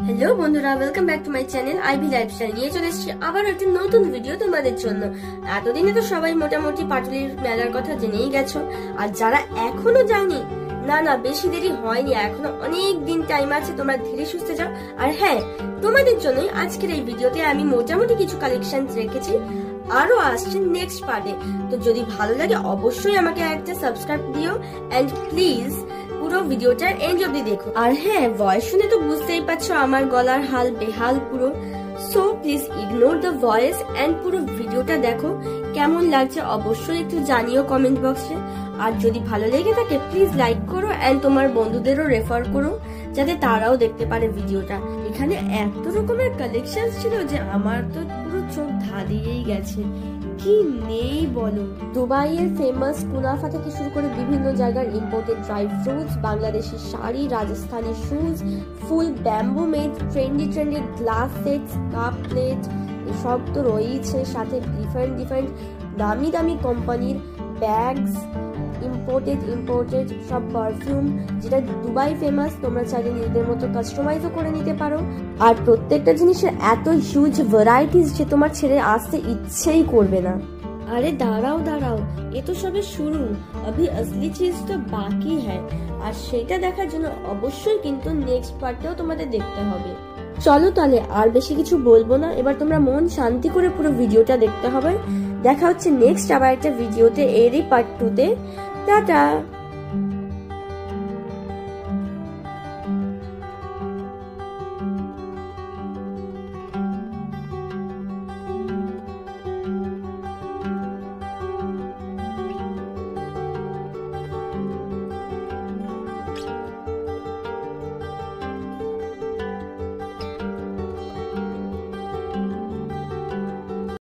Hello বন্ধুরা, welcome back to my channel Ivy lifestyle. নিয়ে চলে এসেছি আবার একটা নতুন ভিডিও তোমাদের জন্য। এতদিনে তো সবাই মোটামুটি পাটুলির মেলার কথা জেনেই গেছো, আর যারা এখনো যায়নি, না বেশি দেরি হয়নি, এখনো অনেক দিন টাইম আছে, তোমরা ধীরে সুস্থে যাও। আর হ্যাঁ, তোমাদের জন্যই আজকের এই ভিডিওতে আমি মোটামুটি কিছু কালেকশন রেখেছি, আরো আসছে নেক্সট পার্টে। তো যদি ভালো লাগে অবশ্যই আমাকে একটা সাবস্ক্রাইব দিও, এন্ড প্লিজ পুরো ভিডিওটা এন্ড অবধি দেখো। আর হ্যাঁ, ভয়েস শুনে তো বুঝতেই পারছো আমার গলার হাল বেহাল পুরো। So please ignore the voice and পুরো ভিডিওটা দেখো। কেমন লাগছে অবশ্যই একটু জানিও কমেন্ট বক্সে। আর যদি ভালো লেগে থাকে প্লিজ লাইক করো এন্ড তোমার বন্ধুদেরও রেফার করো, যাতে তারাও দেখতে পারে ভিডিওটা। এখানে এত রকমের কালেকশন ছিল যে আমার তো পুরো চোখ ধাঁধিয়েই গেছে। কি নেই বলো। দুবাইয়ের ফেমাস কুনাফা থেকে শুরু করে বিভিন্ন জায়গার imported dry fruits, Bangladeshi sari, Rajasthani shoes, full bamboo made trendy glass sets, cup plate, এসব তো রয়েছে। সাথে ডিফারেন্ট দামি কোম্পানির ব্যাগস, ইম্পোর্টেড সব পারফিউম, যেটা দুবাই ফেমাস। তোমরা চাইলে নিজেদের মতো কাস্টমাইজও করে নিতে পারো। আর প্রত্যেকটা জিনিসের এত হিউজ ভ্যারাইটিস যে তোমার ছেড়ে আসতে ইচ্ছেই করবে না। আরে দাঁড়াও, এ তো সবে শুরু, अभी असली चीज তো বাকি হ্যায়। আর সেটা দেখার জন্য অবশ্যই কিন্তু নেক্সট পার্টটাও তোমাদের দেখতে হবে। চলো তাহলে আর বেশি কিছু বলবো না, এবার তোমরা মন শান্তি করে পুরো ভিডিওটা দেখতে হবে। দেখা হচ্ছে নেক্সট আবার একটা ভিডিওতে, এরই পার্ট 2 তে। টাটা।